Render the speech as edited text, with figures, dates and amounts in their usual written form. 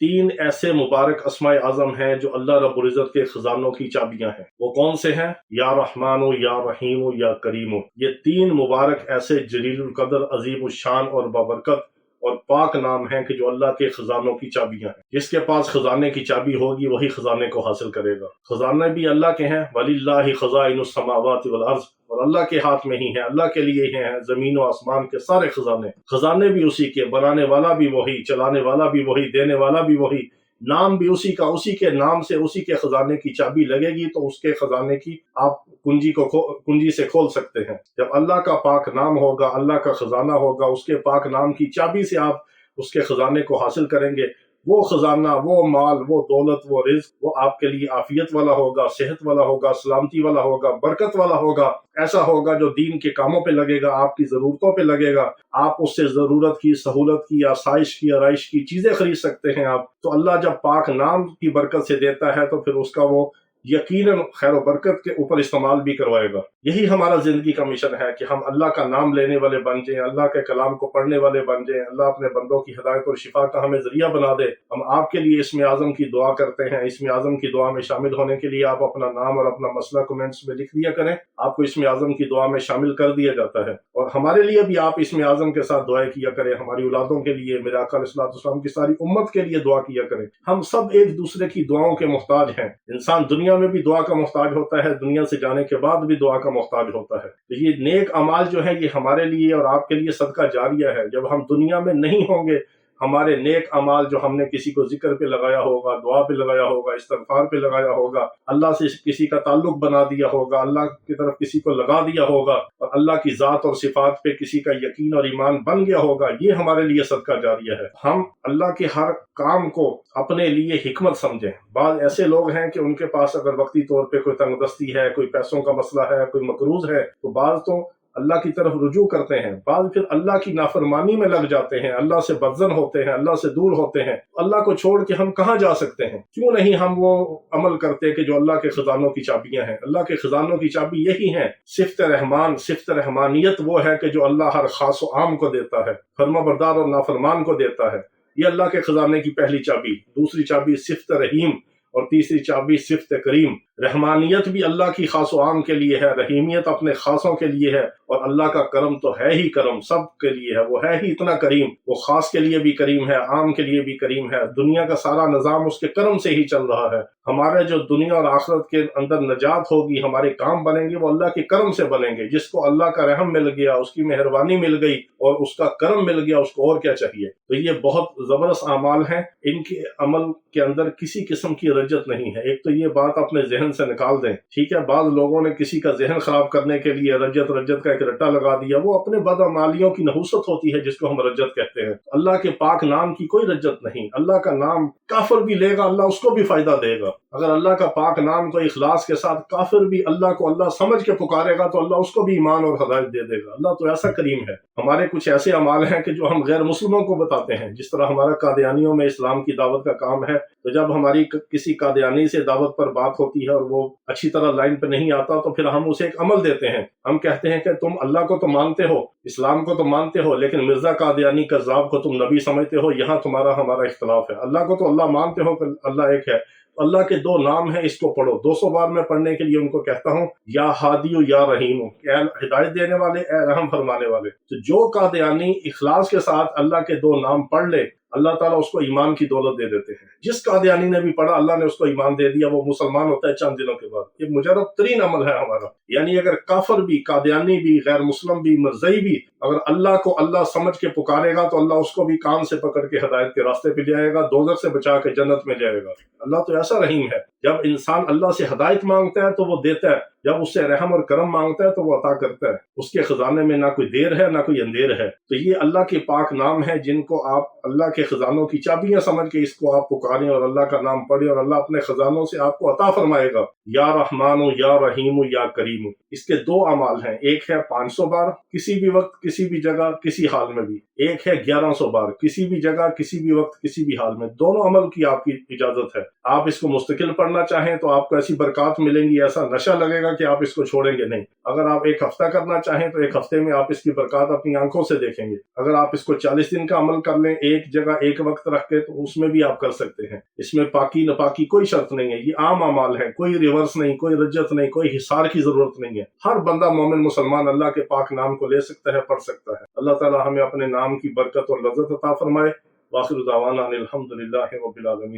تین ایسے مبارک اسماء اعظم ہیں جو اللہ رب العزت کے خزانوں کی چابیاں ہیں۔ وہ کون سے ہیں؟ یا رحمان یا رحیم یا کریم۔ یہ تین مبارک ایسے جلیل القدر، عظیم الشان اور بابرکت اور پاک نام ہیں کہ جو اللہ کے خزانوں کی چابیاں ہیں۔ جس کے پاس خزانے کی چابی ہوگی وہی خزانے کو حاصل کرے گا۔ خزانے بھی اللہ کے ہیں، وَلِلَّهِ خَزَائِنُ السَّمَاوَاتِ وَالْأَرْضِ، اور اللہ کے ہاتھ میں ہی ہیں، اللہ کے لیے ہی ہیں زمین و آسمان کے سارے خزانے۔ خزانے بھی اسی کے، بنانے والا بھی وہی، چلانے والا بھی وہی، دینے والا بھی وہی، نام بھی اسی کا، اسی کے نام سے اسی کے خزانے کی چابی لگے گی تو اس کے خزانے کی آپ کنجی سے کھول سکتے ہیں۔ جب اللہ کا پاک نام ہوگا، اللہ کا خزانہ ہوگا، اس کے پاک نام کی چابی سے آپ اس کے خزانے کو حاصل کریں گے، وہ خزانہ، وہ مال، وہ دولت، وہ رزق، وہ آپ کے لیے عافیت والا ہوگا، صحت والا ہوگا، سلامتی والا ہوگا، برکت والا ہوگا، ایسا ہوگا جو دین کے کاموں پہ لگے گا، آپ کی ضرورتوں پہ لگے گا، آپ اس سے ضرورت کی، سہولت کی، آسائش کی، آرائش کی چیزیں خرید سکتے ہیں آپ۔ تو اللہ جب پاک نام کی برکت سے دیتا ہے تو پھر اس کا وہ یقیناً خیر و برکت کے اوپر استعمال بھی کروائے گا۔ یہی ہمارا زندگی کا مشن ہے کہ ہم اللہ کا نام لینے والے بن جائیں، اللہ کے کلام کو پڑھنے والے بن جائیں، اللہ اپنے بندوں کی ہدایت اور شفا کا ہمیں ذریعہ بنا دے۔ ہم آپ کے لیے اسم اعظم کی دعا کرتے ہیں۔ اسم اعظم کی دعا میں شامل ہونے کے لیے آپ اپنا نام اور اپنا مسئلہ کمنٹس میں لکھ دیا کریں، آپ کو اسم اعظم کی دعا میں شامل کر دیا جاتا ہے۔ اور ہمارے لیے بھی آپ اسم اعظم کے ساتھ دعائیں کیا کریں، ہماری اولادوں کے لیے، میرے آقا علیہ السلام کی ساری امت کے لیے دعا کیا کریں۔ ہم سب ایک دوسرے کی دعاؤں کے محتاج ہیں۔ انسان دنیا میں بھی دعا کا محتاج ہوتا ہے، دنیا سے جانے کے بعد بھی دعا کا محتاج ہوتا ہے۔ تو یہ نیک اعمال جو ہے یہ ہمارے لیے اور آپ کے لیے صدقہ جاریہ ہے۔ جب ہم دنیا میں نہیں ہوں گے، ہمارے نیک اعمال جو ہم نے کسی کو ذکر پہ لگایا ہوگا، دعا پہ لگایا ہوگا، استغفار پہ لگایا ہوگا، اللہ سے کسی کا تعلق بنا دیا ہوگا، اللہ کی طرف کسی کو لگا دیا ہوگا، اور اللہ کی ذات اور صفات پہ کسی کا یقین اور ایمان بن گیا ہوگا، یہ ہمارے لیے صدقہ جاریہ ہے۔ ہم اللہ کے ہر کام کو اپنے لیے حکمت سمجھیں۔ بعض ایسے لوگ ہیں کہ ان کے پاس اگر وقتی طور پہ کوئی تنگ دستی ہے، کوئی پیسوں کا مسئلہ ہے، کوئی مقروض ہے، تو بعض تو اللہ کی طرف رجوع کرتے ہیں، بعض پھر اللہ کی نافرمانی میں لگ جاتے ہیں، اللہ سے بدظن ہوتے ہیں، اللہ سے دور ہوتے ہیں۔ اللہ کو چھوڑ کے ہم کہاں جا سکتے ہیں؟ کیوں نہیں ہم وہ عمل کرتے کہ جو اللہ کے خزانوں کی چابیاں ہیں؟ اللہ کے خزانوں کی چابی یہی ہیں۔ صفت رحمان، صفت رحمانیت وہ ہے کہ جو اللہ ہر خاص و عام کو دیتا ہے، فرما بردار اور نافرمان کو دیتا ہے۔ یہ اللہ کے خزانے کی پہلی چابی۔ دوسری چابی صفت رحیم، اور تیسری چابی صفت کریم۔ رحمانیت بھی اللہ کی خاص و عام کے لیے ہے، رحیمیت اپنے خاصوں کے لیے ہے، اور اللہ کا کرم تو ہے ہی کرم، سب کے لیے ہے، وہ ہے ہی اتنا کریم، وہ خاص کے لیے بھی کریم ہے، عام کے لیے بھی کریم ہے۔ دنیا کا سارا نظام اس کے کرم سے ہی چل رہا ہے۔ ہمارے جو دنیا اور آخرت کے اندر نجات ہوگی، ہمارے کام بنیں گے، وہ اللہ کے کرم سے بنیں گے۔ جس کو اللہ کا رحم مل گیا، اس کی مہربانی مل گئی اور اس کا کرم مل گیا، اس کو اور کیا چاہیے؟ تو یہ بہت زبردست اعمال ہیں، ان کے عمل کے اندر کسی قسم کی رجت نہیں ہے۔ ایک تو یہ بات اپنے ذہن سے نکال دیں، ٹھیک ہے؟ بعض لوگوں نے کسی کا ذہن خراب کرنے کے لیے رجت کا ایک رٹا لگا دیا، وہ اپنے بدعمالیوں کی نحوست ہوتی ہے جس کو ہم رجت کہتے ہیں۔ اللہ کے پاک نام کی کوئی رجت نہیں۔ اللہ کا نام کافر بھی لے گا، اللہ اس کو بھی فائدہ دے گا۔ اگر اللہ کا پاک نام کو اخلاص کے ساتھ کافر بھی اللہ کو اللہ سمجھ کے پکارے گا تو اللہ اس کو بھی ایمان اور ہدایت دے دے گا۔ اللہ تو ایسا کریم ہے۔ ہمارے کچھ ایسے اعمال ہیں کہ جو ہم غیر مسلموں کو بتاتے ہیں، جس طرح ہمارا قادیانیوں میں اسلام کی دعوت کا کام ہے، تو جب ہماری کسی قادیانی سے دعوت پر بات ہوتی ہے اور وہ اچھی طرح لائن پہ نہیں آتا تو پھر ہم اسے ایک عمل دیتے ہیں۔ ہم کہتے ہیں کہ تم اللہ کو تو مانتے ہو، اسلام کو تو مانتے ہو، لیکن مرزا قادیانی کذاب کو تم نبی سمجھتے ہو، یہاں تمہارا ہمارا اختلاف ہے۔ اللہ کو تو اللہ مانتے ہو کہ اللہ ایک ہے، اللہ کے دو نام ہیں، اس کو پڑھو۔ 200 بار میں پڑھنے کے لیے ان کو کہتا ہوں، یا ہادیو یا رحیم، اے ہدایت دینے والے، اے رحم فرمانے والے۔ تو جو قادیانی اخلاص کے ساتھ اللہ کے دو نام پڑھ لے، اللہ تعالیٰ اس کو ایمان کی دولت دے دیتے ہیں۔ جس قادیانی نے بھی پڑھا، اللہ نے اس کو ایمان دے دیا، وہ مسلمان ہوتا ہے چند دنوں کے بعد۔ یہ مجرد ترین عمل ہے ہمارا۔ یعنی اگر کافر بھی، قادیانی بھی، غیر مسلم بھی، مرزئی بھی اگر اللہ کو اللہ سمجھ کے پکارے گا تو اللہ اس کو بھی کان سے پکڑ کے ہدایت کے راستے پہ جائے گا، دوزخ سے بچا کے جنت میں جائے گا۔ اللہ تو ایسا رحیم ہے، جب انسان اللہ سے ہدایت مانگتا ہے تو وہ دیتا ہے، جب اس سے رحم اور کرم مانگتا ہے تو وہ عطا کرتا ہے۔ اس کے خزانے میں نہ کوئی دیر ہے نہ کوئی اندیر ہے۔ تو یہ اللہ کے پاک نام ہے جن کو آپ اللہ کے خزانوں کی چابیاں سمجھ کے اس کو آپ پکاریں اور اللہ کا نام پڑھیں، اور اللہ اپنے خزانوں سے آپ کو عطا فرمائے گا۔ یا رحمان یا رحیم یا کریم، اس کے دو اعمال ہیں، ایک ہے 500 بار کسی بھی وقت کسی بھی جگہ کسی حال میں بھی، ایک ہے 1100 بار کسی بھی جگہ کسی بھی وقت کسی بھی حال میں۔ دونوں عمل کی آپ کی اجازت ہے۔ آپ اس کو مستقل پڑھ پڑھنا چاہیں تو آپ کو ایسی برکات ملیں گی، ایسا نشہ لگے گا کہ آپ اس کو چھوڑیں گے نہیں۔ اگر آپ ایک ہفتہ کرنا چاہیں تو ایک ہفتے میں آپ اس کی برکات اپنی آنکھوں سے دیکھیں گے۔ اگر آپ اس کو 40 دن کا عمل کر لیں ایک جگہ ایک وقت رکھ کے تو اس میں بھی آپ کر سکتے ہیں۔ اس میں پاکی نپاکی کوئی شرط نہیں ہے، یہ عام اعمال ہے، کوئی ریورس نہیں، کوئی رجت نہیں، کوئی حصار کی ضرورت نہیں ہے۔ ہر بندہ مومن مسلمان اللہ کے پاک نام کو لے سکتا ہے، پڑھ سکتا ہے۔ اللہ تعالی ہمیں اپنے نام کی برکت اور لذت عطا فرمائے۔ وآخر دعوانا الحمدللہ رب العالمین۔